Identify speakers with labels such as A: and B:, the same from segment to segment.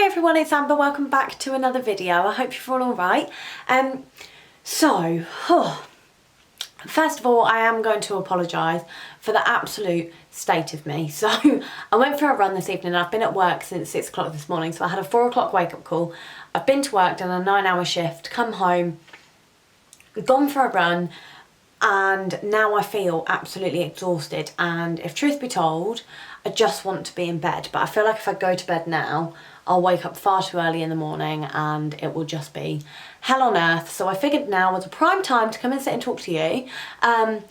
A: Hi everyone, it's Amber. Welcome back to another video. I hope you're all alright. First of all, I am going to apologise for the absolute state of me. So I went for a run this evening. I've been at work since 6 o'clock this morning, so I had a 4 o'clock wake up call. I've been to work, done a 9-hour shift, come home, gone for a run, and now I feel absolutely exhausted. And if truth be told, I just want to be in bed. But I feel like if I go to bed now, I'll wake up far too early in the morning and it will just be hell on earth. So I figured now was a prime time to come and sit and talk to you. And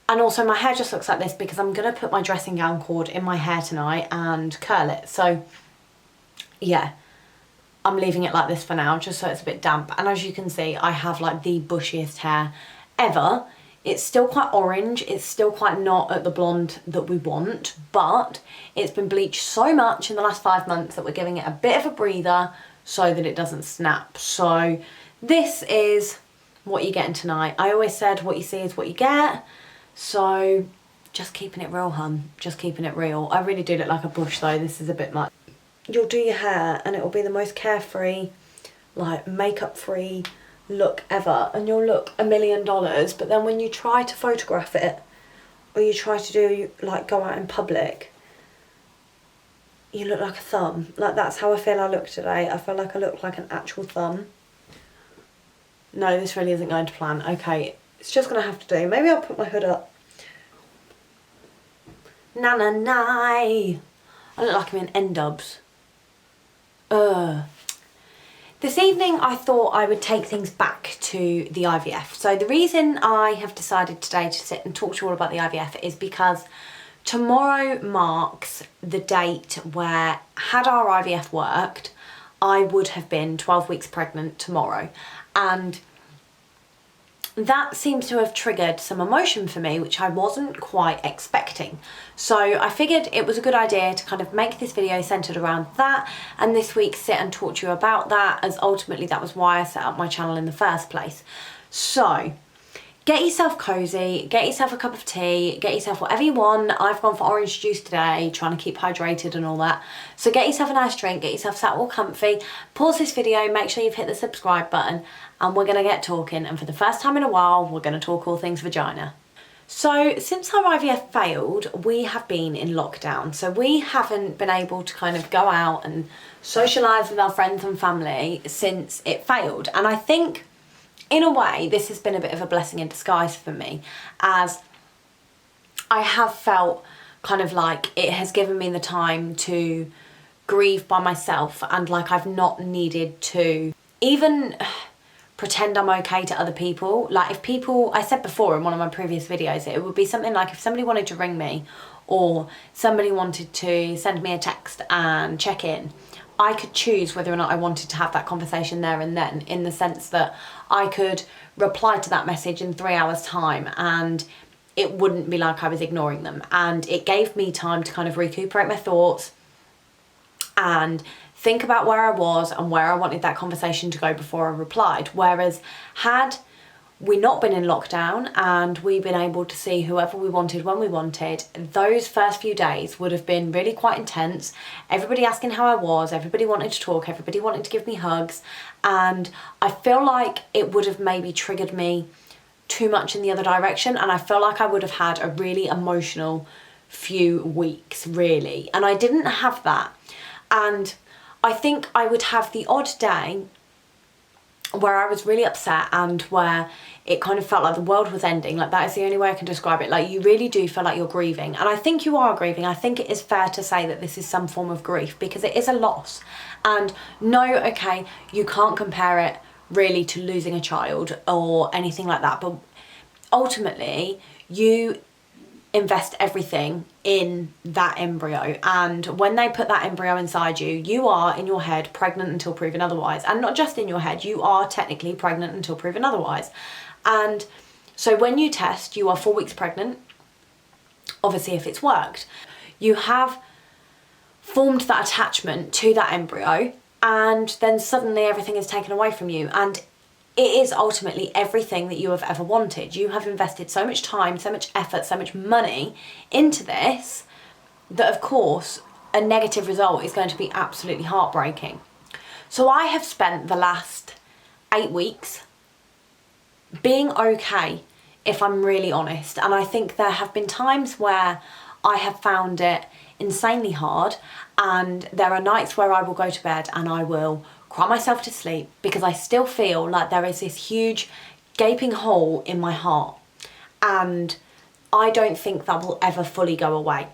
A: also my hair just looks like this because I'm going to put my dressing gown cord in my hair tonight and curl it. So yeah, I'm leaving it like this for now just so it's a bit damp. And as you can see, I have like the bushiest hair ever. It's still quite orange, it's still quite not at the blonde that we want, but it's been bleached so much in the last 5 months that we're giving it a bit of a breather so that it doesn't snap. So this is what you're getting tonight. I always said what you see is what you get, so just keeping it real, hun, just keeping it real. I really do look like a bush though, this is a bit much. You'll do your hair and it will be the most carefree, like makeup free look ever, and you'll look $1 million, but then when you try to photograph it or you try to do like go out in public, you look like a thumb. Like that's how I feel I look today. I feel like I look like an actual thumb. No, this really isn't going to plan. Okay, it's just gonna have to do. Maybe I'll put my hood up. Na na na. I look like I'm in N-dubs. This evening I thought I would take things back to the IVF. So the reason I have decided today to sit and talk to you all about the IVF is because tomorrow marks the date where, had our IVF worked, I would have been 12 weeks pregnant tomorrow. And that seems to have triggered some emotion for me, which I wasn't quite expecting. So I figured it was a good idea to kind of make this video centered around that, and this week sit and talk to you about that, as ultimately that was why I set up my channel in the first place. So get yourself cozy, get yourself a cup of tea, get yourself whatever you want. I've gone for orange juice today, trying to keep hydrated and all that. So get yourself a nice drink, get yourself sat all comfy, pause this video, make sure you've hit the subscribe button, and we're gonna get talking. And for the first time in a while, we're gonna talk all things vagina. So since our IVF failed, we have been in lockdown. So we haven't been able to kind of go out and socialise with our friends and family since it failed. And I think in a way, this has been a bit of a blessing in disguise for me, as I have felt kind of like it has given me the time to grieve by myself, and like I've not needed to even pretend I'm okay to other people. Like if people, I said before in one of my previous videos, it would be something like if somebody wanted to ring me or somebody wanted to send me a text and check in, I could choose whether or not I wanted to have that conversation there and then, in the sense that I could reply to that message in 3 hours time and it wouldn't be like I was ignoring them. And it gave me time to kind of recuperate my thoughts and think about where I was and where I wanted that conversation to go before I replied. Whereas had we not been in lockdown and we've been able to see whoever we wanted when we wanted, those first few days would have been really quite intense. Everybody asking how I was, everybody wanted to talk, everybody wanted to give me hugs, and I feel like it would have maybe triggered me too much in the other direction, and I feel like I would have had a really emotional few weeks, really, and I didn't have that. And I think I would have the odd day where I was really upset and where it kind of felt like the world was ending. Like that is the only way I can describe it. Like you really do feel like you're grieving, and I think you are grieving. I think it is fair to say that this is some form of grief because it is a loss. And no, okay, you can't compare it really to losing a child or anything like that, but ultimately you invest everything in that embryo, and when they put that embryo inside you, you are in your head pregnant until proven otherwise. And not just in your head, you are technically pregnant until proven otherwise. And so when you test, you are 4 weeks pregnant, obviously if it's worked. You have formed that attachment to that embryo, and then suddenly everything is taken away from you, and it is ultimately everything that you have ever wanted. You have invested so much time, so much effort, so much money into this that of course a negative result is going to be absolutely heartbreaking. So I have spent the last 8 weeks being okay, if I'm really honest. And I think there have been times where I have found it insanely hard, and there are nights where I will go to bed and I will cry myself to sleep because I still feel like there is this huge gaping hole in my heart, and I don't think that will ever fully go away.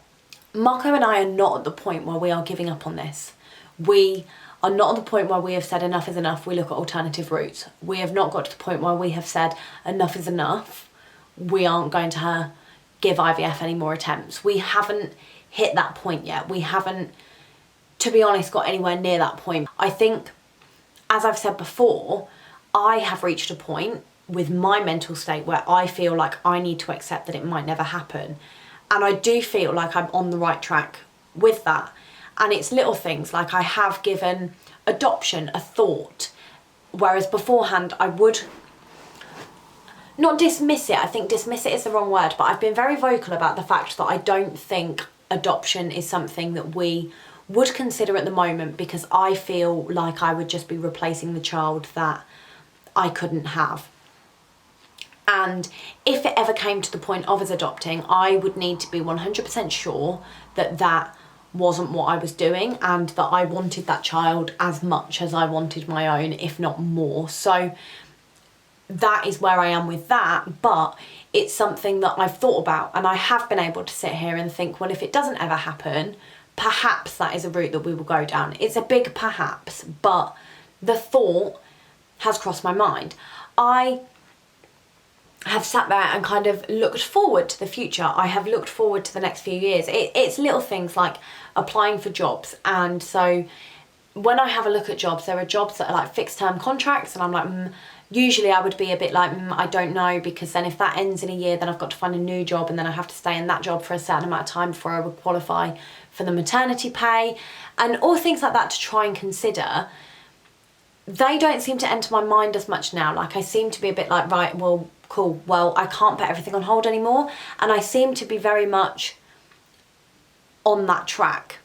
A: Marco and I are not at the point where we are giving up on this. We are not at the point where we have said enough is enough, we look at alternative routes. We have not got to the point where we have said enough is enough, we aren't going to give IVF any more attempts. We haven't hit that point yet. We haven't, to be honest, got anywhere near that point. I think, as I've said before, I have reached a point with my mental state where I feel like I need to accept that it might never happen. And I do feel like I'm on the right track with that. And it's little things like I have given adoption a thought, whereas beforehand I would not dismiss it. I think dismiss it is the wrong word, but I've been very vocal about the fact that I don't think adoption is something that we would consider at the moment, because I feel like I would just be replacing the child that I couldn't have. And if it ever came to the point of us adopting, I would need to be 100% sure that that wasn't what I was doing, and that I wanted that child as much as I wanted my own, if not more. So that is where I am with that, but it's something that I've thought about, and I have been able to sit here and think, well, if it doesn't ever happen, perhaps that is a route that we will go down. It's a big perhaps, but the thought has crossed my mind. I have sat there and kind of looked forward to the future. I have looked forward to the next few years. It's little things like applying for jobs. And so when I have a look at jobs, there are jobs that are like fixed term contracts, and I'm like, usually I would be a bit like, I don't know, because then if that ends in a year, then I've got to find a new job, and then I have to stay in that job for a certain amount of time before I would qualify for the maternity pay, and all things like that to try and consider. They don't seem to enter my mind as much now. Like, I seem to be a bit like, right, well, cool, well, I can't put everything on hold anymore. And I seem to be very much on that track,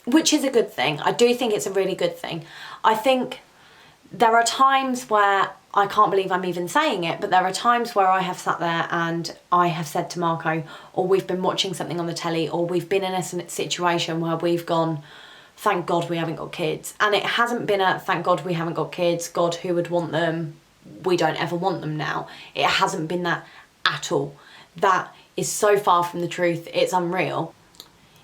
A: which is a good thing. I do think it's a really good thing. I think there are times where I can't believe I'm even saying it, but there are times where I have sat there and I have said to Marco, or we've been watching something on the telly, or we've been in a situation where we've gone, thank God we haven't got kids. And it hasn't been a thank God we haven't got kids, God, who would want them, we don't ever want them now. It hasn't been that at all. That is so far from the truth, it's unreal.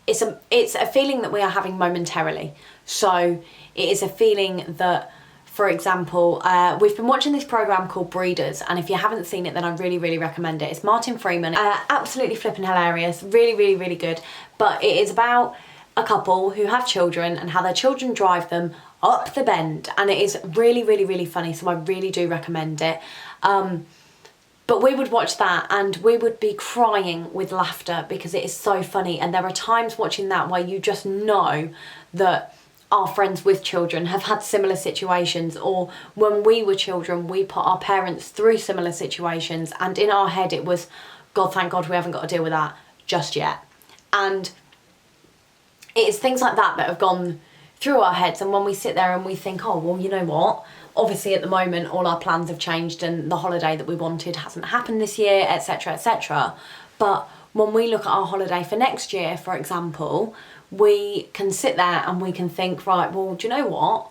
A: It's a feeling that we are having momentarily. So it is a feeling that, for example, we've been watching this program called Breeders, and if you haven't seen it, then I really, really recommend it. It's Martin Freeman, absolutely flipping hilarious, really, really, really good. But it is about a couple who have children and how their children drive them up the bend, and it is really, really, really funny, so I really do recommend it. But we would watch that and we would be crying with laughter because it is so funny, and there are times watching that where you just know that our friends with children have had similar situations, or when we were children we put our parents through similar situations, and in our head it was, God, thank God we haven't got to deal with that just yet. And it's things like that that have gone through our heads, and when we sit there and we think, oh, well, you know what, obviously at the moment all our plans have changed and the holiday that we wanted hasn't happened this year, etc, etc. But when we look at our holiday for next year, for example, we can sit there and we can think, right, well, do you know what,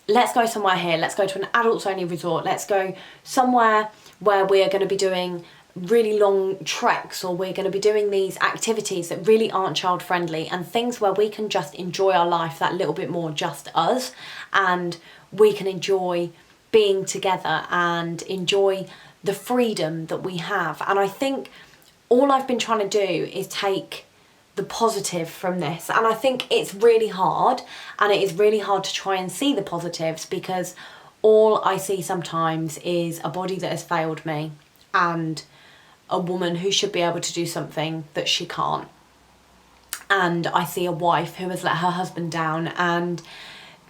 A: let's go somewhere here, let's go to an adults only resort, let's go somewhere where we are going to be doing really long treks, or we're going to be doing these activities that really aren't child friendly, and things where we can just enjoy our life that little bit more, just us, and we can enjoy being together and enjoy the freedom that we have. And I think all I've been trying to do is take the positive from this, and I think it's really hard, and it is really hard to try and see the positives, because all I see sometimes is a body that has failed me and a woman who should be able to do something that she can't, and I see a wife who has let her husband down, and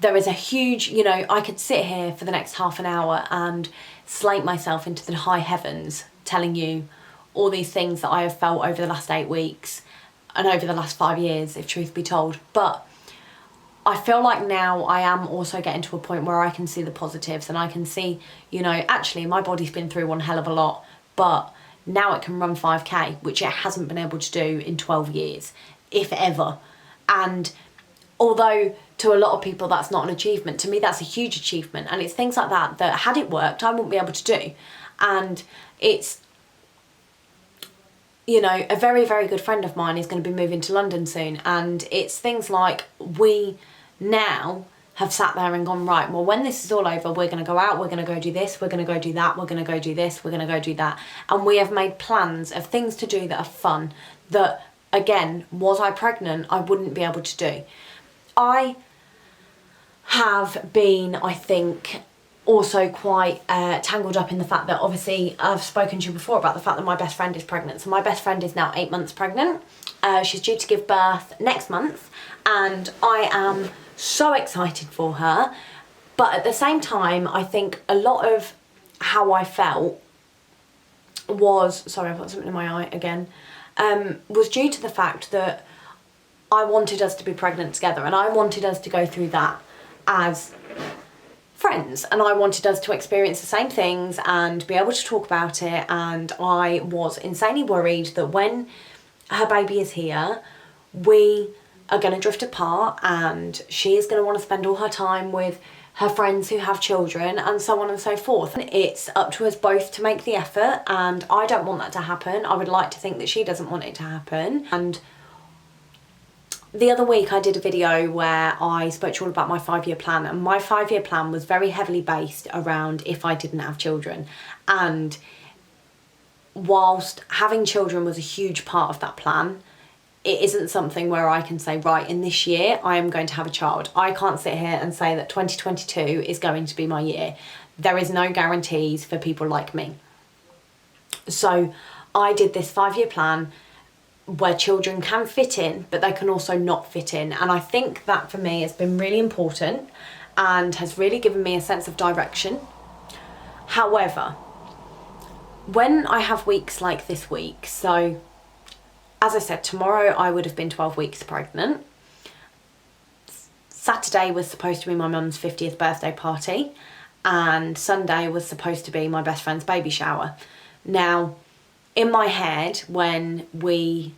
A: there is a huge, you know, I could sit here for the next half an hour and slate myself into the high heavens telling you all these things that I have felt over the last 8 weeks and over the last 5 years, if truth be told. But I feel like now I am also getting to a point where I can see the positives, and I can see, you know, actually my body's been through one hell of a lot, but now it can run 5k, which it hasn't been able to do in 12 years, if ever. And although to a lot of people that's not an achievement, to me that's a huge achievement. And it's things like that that had it worked, I wouldn't be able to do. And it's, you know, a very, very good friend of mine is going to be moving to London soon. And it's things like we now have sat there and gone, right, well, when this is all over, we're going to go out, we're going to go do this, we're going to go do that, we're going to go do this, we're going to go do that. And we have made plans of things to do that are fun, that, again, was I pregnant, I wouldn't be able to do. I have been, I think, also quite tangled up in the fact that, obviously, I've spoken to you before about the fact that my best friend is pregnant. So my best friend is now 8 months pregnant. She's due to give birth next month, and I am so excited for her. But at the same time, I think a lot of how I felt was, sorry, I've got something in my eye again, was due to the fact that I wanted us to be pregnant together, and I wanted us to go through that as friends, and I wanted us to experience the same things and be able to talk about it. And I was insanely worried that when her baby is here, we are going to drift apart, and she is going to want to spend all her time with her friends who have children, and so on and so forth. It's up to us both to make the effort, and I don't want that to happen. I would like to think that she doesn't want it to happen. And the other week I did a video where I spoke to you all about my 5-year plan, and my 5-year plan was very heavily based around if I didn't have children. And whilst having children was a huge part of that plan, it isn't something where I can say, right, in this year I am going to have a child. I can't sit here and say that 2022 is going to be my year. There is no guarantees for people like me. So I did this 5-year plan where children can fit in, but they can also not fit in. And I think that for me has been really important and has really given me a sense of direction. However, when I have weeks like this week, so as I said, tomorrow I would have been 12 weeks pregnant. Saturday was supposed to be my mum's 50th birthday party, and Sunday was supposed to be my best friend's baby shower. Now, in my head, when we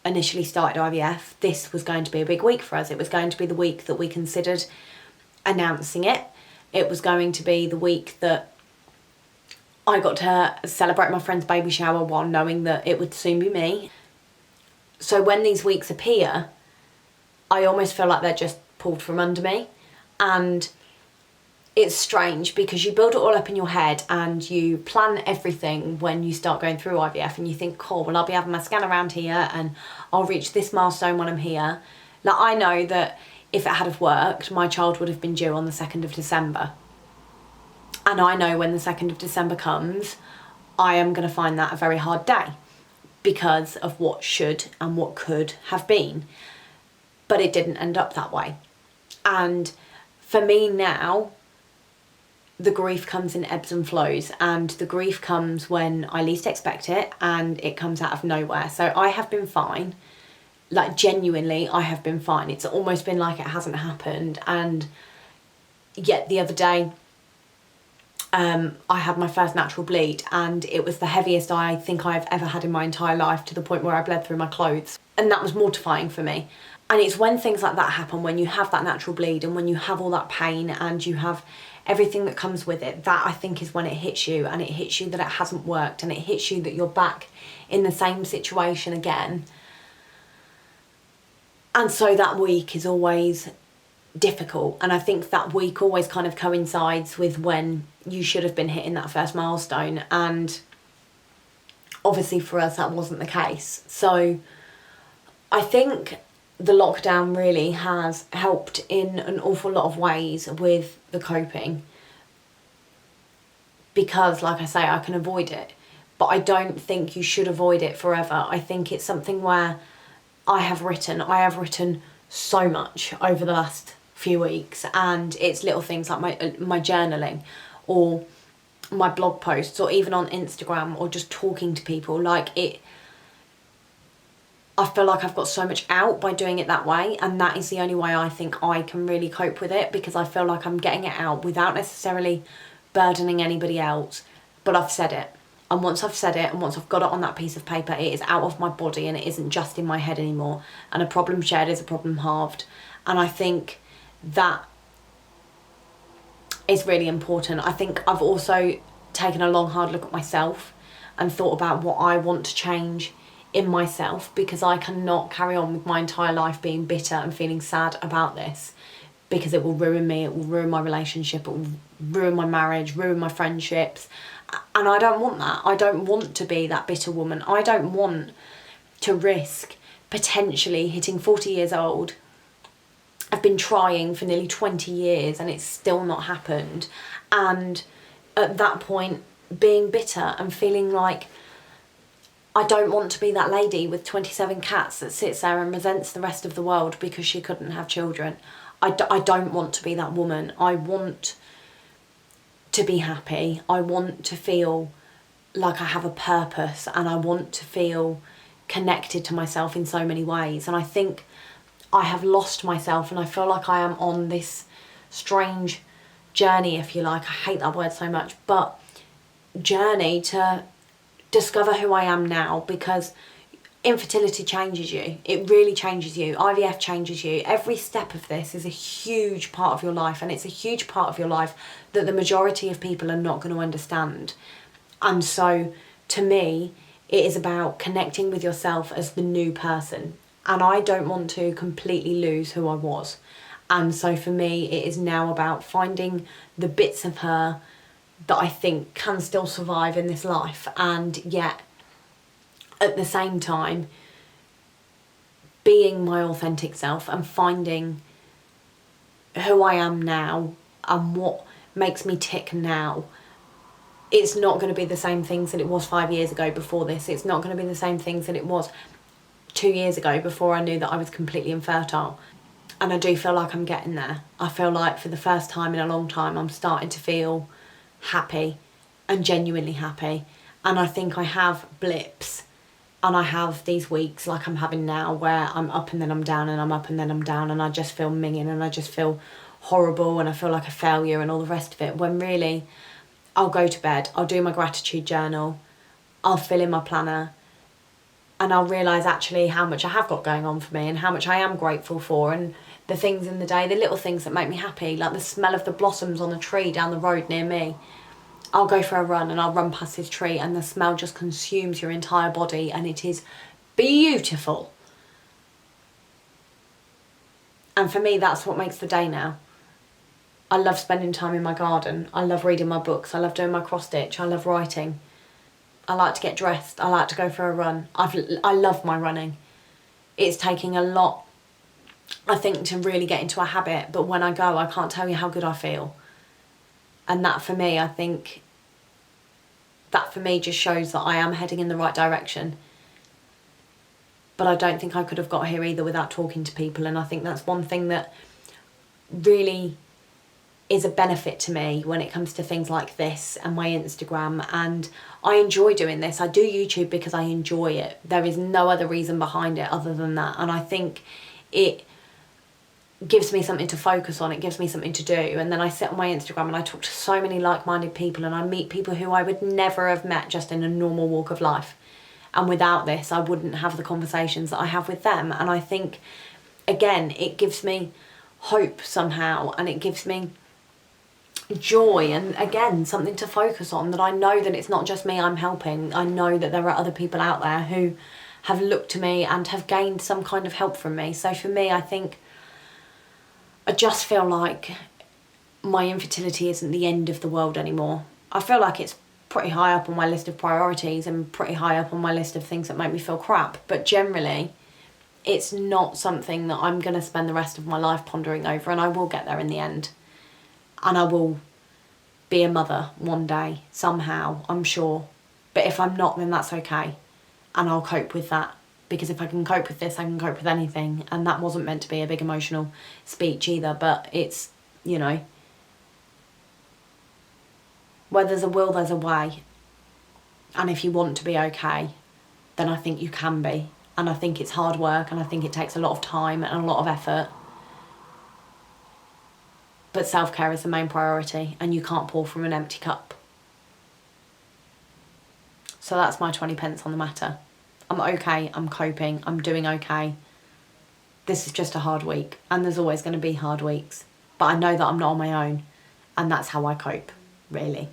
A: initially started IVF, this was going to be a big week for us. It was going to be the week that we considered announcing it. It was going to be the week that I got to celebrate my friend's baby shower while knowing that it would soon be me. So when these weeks appear, I almost feel like they're just pulled from under me. And it's strange because you build it all up in your head and you plan everything when you start going through IVF, and you think, cool, well, I'll be having my scan around here and I'll reach this milestone when I'm here. Now, I know that if it had have worked, my child would have been due on the 2nd of December. And I know when the 2nd of December comes, I am going to find that a very hard day because of what should and what could have been. But it didn't end up that way. And for me now, the grief comes in ebbs and flows, and the grief comes when I least expect it, and it comes out of nowhere. So I have been fine. Like, genuinely, I have been fine. It's almost been like it hasn't happened. And yet the other day, I had my first natural bleed, and it was the heaviest I think I've ever had in my entire life, to the point where I bled through my clothes. And that was mortifying for me. And it's when things like that happen, when you have that natural bleed and when you have all that pain and you have everything that comes with it, that I think is when it hits you, and it hits you that it hasn't worked, and it hits you that you're back in the same situation again. And so that week is always difficult, and I think that week always kind of coincides with when you should have been hitting that first milestone, and obviously for us that wasn't the case. So I think the lockdown really has helped in an awful lot of ways with the coping, because, like I say, I can avoid it, but I don't think you should avoid it forever. I think it's something where I have written so much over the last few weeks, and it's little things like my journaling, or my blog posts, or even on Instagram, or just talking to people. Like, I feel like I've got so much out by doing it that way, and that is the only way I think I can really cope with it, because I feel like I'm getting it out without necessarily burdening anybody else, but I've said it. And once I've said it, and once I've got it on that piece of paper, it is out of my body and it isn't just in my head anymore. And a problem shared is a problem halved. And I think that is really important. I think I've also taken a long, hard look at myself and thought about what I want to change in myself, because I cannot carry on with my entire life being bitter and feeling sad about this, because it will ruin me, it will ruin my relationship, it will ruin my marriage, ruin my friendships. And I don't want that. I don't want to be that bitter woman. I don't want to risk potentially hitting 40 years old. I've been trying for nearly 20 years and it's still not happened. And at that point, being bitter and feeling like I don't want to be that lady with 27 cats that sits there and resents the rest of the world because she couldn't have children. I don't want to be that woman. I want to be happy. I want to feel like I have a purpose, and I want to feel connected to myself in so many ways. And I think I have lost myself, and I feel like I am on this strange journey, if you like. I hate that word so much, but journey to discover who I am now, because infertility changes you. It really changes you. IVF changes you. Every step of this is a huge part of your life, and it's a huge part of your life that the majority of people are not going to understand. And so to me, it is about connecting with yourself as the new person, and I don't want to completely lose who I was. And so for me, it is now about finding the bits of her that I think can still survive in this life, and yet at the same time being my authentic self and finding who I am now and what makes me tick now. It's not going to be the same things that it was 5 years ago before this. It's not going to be the same things that it was 2 years ago before I knew that I was completely infertile. And I do feel like I'm getting there. I feel like for the first time in a long time, I'm starting to feel happy and genuinely happy. And I think I have blips, and I have these weeks like I'm having now where I'm up and then I'm down and I'm up and then I'm down, and I just feel minging and I just feel horrible and I feel like a failure and all the rest of it, when really I'll go to bed, I'll do my gratitude journal, I'll fill in my planner, and I'll realise actually how much I have got going on for me and how much I am grateful for, and the things in the day, the little things that make me happy, like the smell of the blossoms on a tree down the road near me. I'll go for a run and I'll run past this tree and the smell just consumes your entire body, and it is beautiful. And for me, that's what makes the day now. I love spending time in my garden. I love reading my books. I love doing my cross stitch. I love writing. I like to get dressed. I like to go for a run. I love my running. It's taking a lot, I think, to really get into a habit, but when I go, I can't tell you how good I feel. And that for me, I think, that for me just shows that I am heading in the right direction. But I don't think I could have got here either without talking to people, and I think that's one thing that really is a benefit to me when it comes to things like this and my Instagram. And I enjoy doing this. I do YouTube because I enjoy it. There is no other reason behind it other than that. And I think it gives me something to focus on, it gives me something to do. And then I sit on my Instagram and I talk to so many like-minded people, and I meet people who I would never have met just in a normal walk of life. And without this, I wouldn't have the conversations that I have with them. And I think, again, it gives me hope somehow, and it gives me joy, and again, something to focus on, that I know that it's not just me I'm helping. I know that there are other people out there who have looked to me and have gained some kind of help from me. So for me, I think I just feel like my infertility isn't the end of the world anymore. I feel like it's pretty high up on my list of priorities and pretty high up on my list of things that make me feel crap. But generally, it's not something that I'm going to spend the rest of my life pondering over, and I will get there in the end. And I will be a mother one day, somehow, I'm sure. But if I'm not, then that's okay. And I'll cope with that. Because if I can cope with this, I can cope with anything. And that wasn't meant to be a big emotional speech either. But it's, you know, where there's a will, there's a way. And if you want to be okay, then I think you can be. and I think it's hard work, and I think it takes a lot of time and a lot of effort. But self-care is the main priority, and you can't pour from an empty cup. So that's my 20 pence on the matter. I'm okay, I'm coping, I'm doing okay. This is just a hard week, and there's always going to be hard weeks. But I know that I'm not on my own, and that's how I cope, really.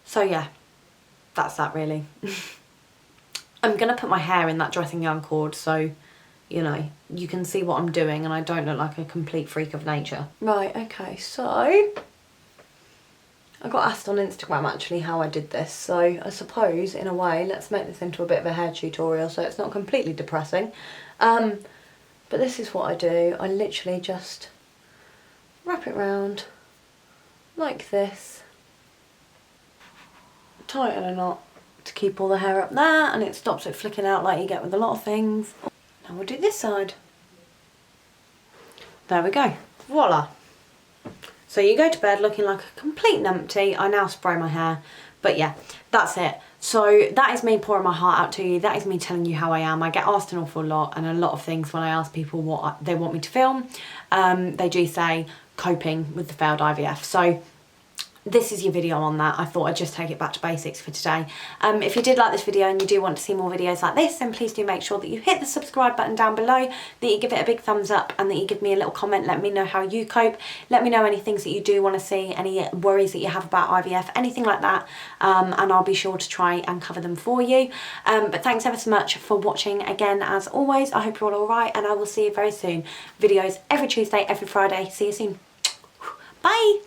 A: So yeah, that's that really. I'm going to put my hair in that dressing gown cord so, you know, you can see what I'm doing and I don't look like a complete freak of nature. Right, okay, so I got asked on Instagram actually how I did this, so I suppose in a way let's make this into a bit of a hair tutorial so it's not completely depressing. But this is what I do. I literally just wrap it round like this, tighten a knot to keep all the hair up there, and it stops it flicking out like you get with a lot of things. Now we'll do this side. There we go. Voila. So you go to bed looking like a complete numpty. I now spray my hair, but yeah, that's it. So that is me pouring my heart out to you. That is me telling you how I am. I get asked an awful lot, and a lot of things when I ask people what they want me to film, they do say coping with the failed IVF. So this is your video on that. I thought I'd just take it back to basics for today. If you did like this video and you do want to see more videos like this, then please do make sure that you hit the subscribe button down below, that you give it a big thumbs up, and that you give me a little comment. Let me know how you cope. Let me know any things that you do want to see, any worries that you have about IVF, anything like that, and I'll be sure to try and cover them for you. But thanks ever so much for watching again. As always, I hope you're all alright, and I will see you very soon. Videos every Tuesday, every Friday. See you soon. Bye!